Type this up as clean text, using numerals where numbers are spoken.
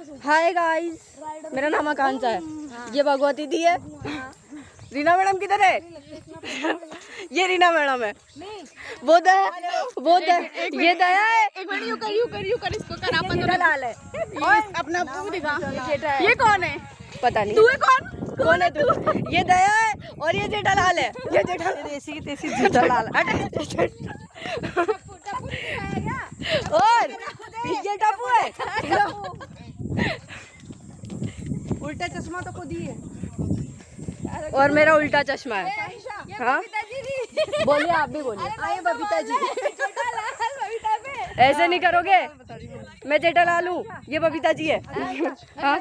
Hi guys, मेरा नाम आकांक्षा है। ये भगवती दी है। रीना मैडम किधर है? ये रीना मैडम है। वो दया, ये दया है। एक मिनट, यू कर इसको कर। आप जेठालाल है। अपना मुंह दिखा। ये कौन है? पता नहीं तू है कौन? कौन है तू? ये दया है और ये जेठालाल है। ये जेठालाल ऐसी की तैसी जेठालाल। और ये टप्पू है। उल्टा चश्मा तो खुद ही है। और मेरा उल्टा चश्मा है। हाँ बोलिए, आप भी बोलिए। आए बबीता जी। ऐसे नहीं करोगे, मैं जेठालाल हूँ, ये बबीता जी है। हाँ